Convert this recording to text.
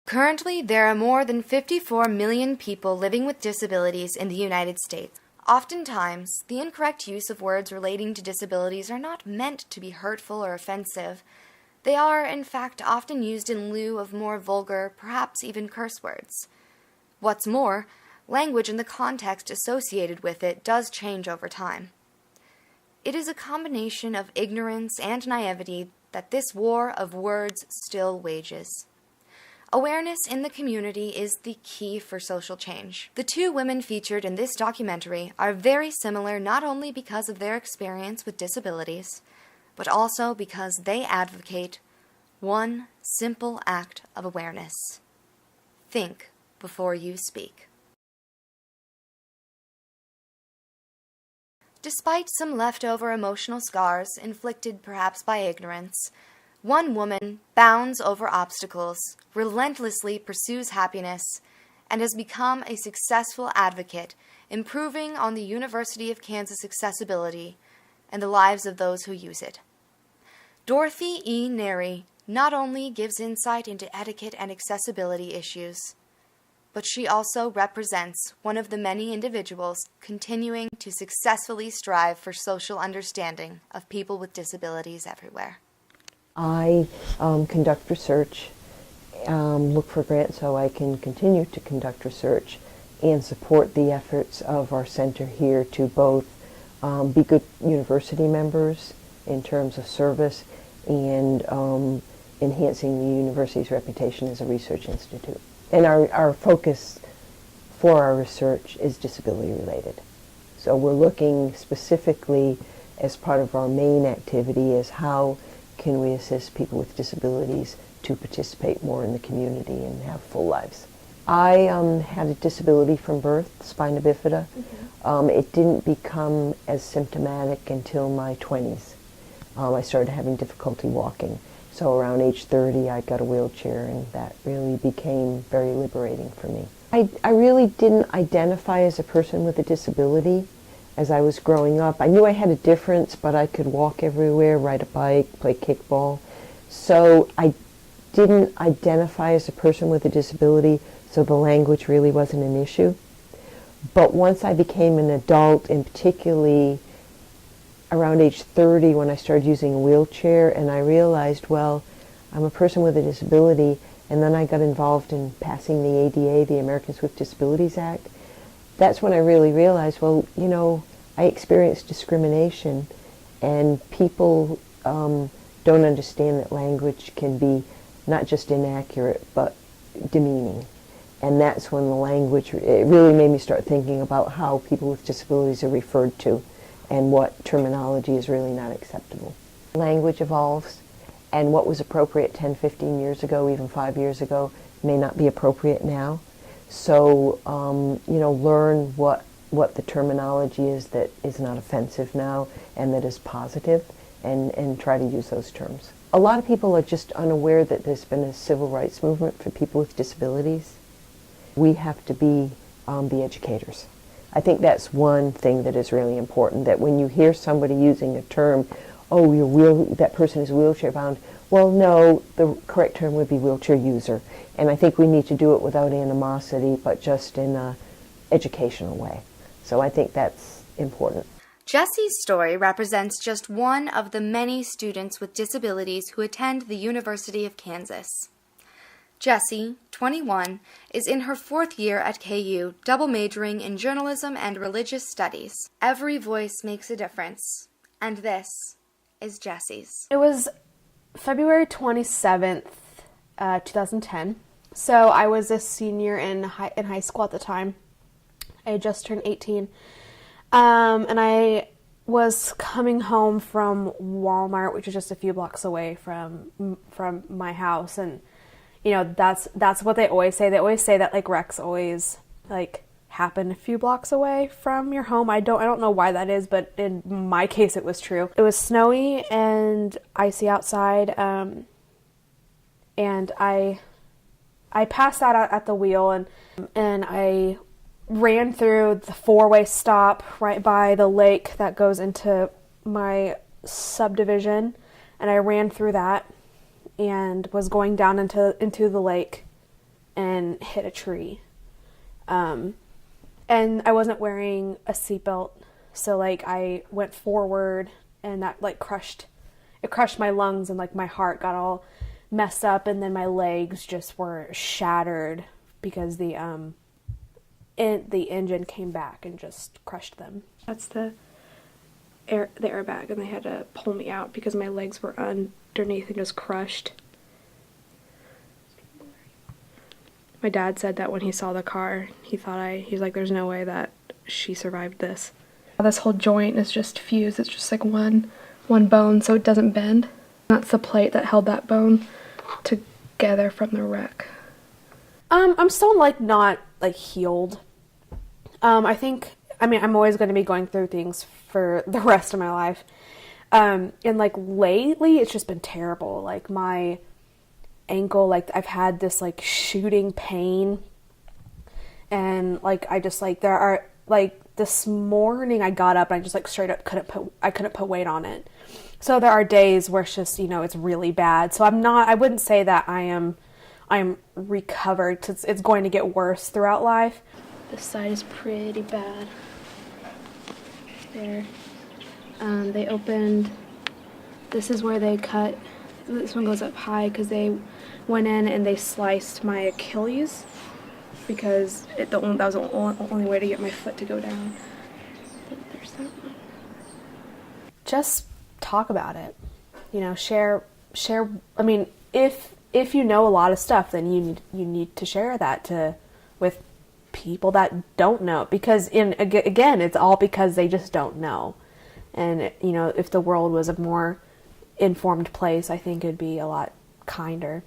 Currently, there are more than 54 million people living with disabilities in the United States. Oftentimes, the incorrect use of words relating to disabilities are not meant to be hurtful or offensive. They are, in fact, often used in lieu of more vulgar, perhaps even curse words. What's more, language and the context associated with it does change over time. It is a combination of ignorance and naivety that this war of words still wages. Awareness in the community is the key for social change. The two women featured in this documentary are very similar not only because of their experience with disabilities, but also because they advocate one simple act of awareness. Think before you speak. Despite some leftover emotional scars inflicted perhaps by ignorance, one woman bounds over obstacles, relentlessly pursues happiness, and has become a successful advocate, improving on the University of Kansas accessibility and the lives of those who use it. Dorothy E. Neri not only gives insight into etiquette and accessibility issues, but she also represents one of the many individuals continuing to successfully strive for social understanding of people with disabilities everywhere. I conduct research, look for grants so I can continue to conduct research and support the efforts of our center here to both be good university members in terms of service and enhancing the university's reputation as a research institute. And our focus for our research is disability related. So we're looking specifically as part of our main activity is how can we assist people with disabilities to participate more in the community and have full lives. I had a disability from birth, spina bifida. It didn't become as symptomatic until my 20s. I started having difficulty walking. So around age 30 I got a wheelchair, and that really became very liberating for me. I really didn't identify as a person with a disability as I was growing up. I knew I had a difference, but I could walk everywhere, ride a bike, play kickball. So I didn't identify as a person with a disability, so the language really wasn't an issue. But once I became an adult, and particularly around age 30 when I started using a wheelchair, and I realized, well, I'm a person with a disability, and then I got involved in passing the ADA, the Americans with Disabilities Act. That's when I really realized, well, you know, I experienced discrimination, and people don't understand that language can be not just inaccurate, but demeaning. And that's when the language, it really made me start thinking about how people with disabilities are referred to and what terminology is really not acceptable. Language evolves, and what was appropriate 10, 15 years ago, even 5 years ago, may not be appropriate now. So, you know, learn what the terminology is that is not offensive now and that is positive, and try to use those terms. A lot of people are just unaware that there's been a civil rights movement for people with disabilities. We have to be the educators. I think that's one thing that is really important, that when you hear somebody using a term, oh, that person is wheelchair bound, well, no, the correct term would be wheelchair user. And I think we need to do it without animosity, but just in an educational way. So I think that's important. Jessie's story represents just one of the many students with disabilities who attend the University of Kansas. Jessie, 21, is in her 4th year at KU, double majoring in journalism and religious studies. Every voice makes a difference, and this is Jessie's. It was February 27th, 2010. So I was a senior in high school at the time. I had just turned 18. And I was coming home from Walmart, which is just a few blocks away from my house, and you know, that's what they always say. They always say that like wrecks always like happen a few blocks away from your home. I don't know why that is, but in my case it was true. It was snowy and icy outside, and I passed out at the wheel, and I ran through the 4-way stop right by the lake that goes into my subdivision, and I ran through that and was going down into the lake, and hit a tree. And I wasn't wearing a seatbelt, so like I went forward, and that like crushed my lungs, and like my heart got all messed up, and then my legs just were shattered because the engine came back and just crushed them. That's the airbag, and they had to pull me out because my legs were underneath and just crushed. My dad said that when he saw the car, he was like, there's no way that she survived this. This whole joint is just fused. It's just like one bone, so it doesn't bend. That's the plate that held that bone together from the wreck. I'm still like not like healed. I'm always going to be going through things for the rest of my life. And like lately, it's just been terrible. Like my ankle, like I've had this like shooting pain, and like I just like there are like this morning I got up and I just like straight up couldn't put weight on it. So there are days where it's just, you know, it's really bad. So I wouldn't say that I'm recovered, 'cause it's going to get worse throughout life. This side is pretty bad. There. They opened, this is where they cut, this one goes up high because they went in and they sliced my Achilles because that was the only way to get my foot to go down. There's that one. Just talk about it. You know, share. I mean, if you know a lot of stuff, then you need to share that with people that don't know, because again, it's all because they just don't know. And you know, if the world was a more informed place, I think it'd be a lot kinder.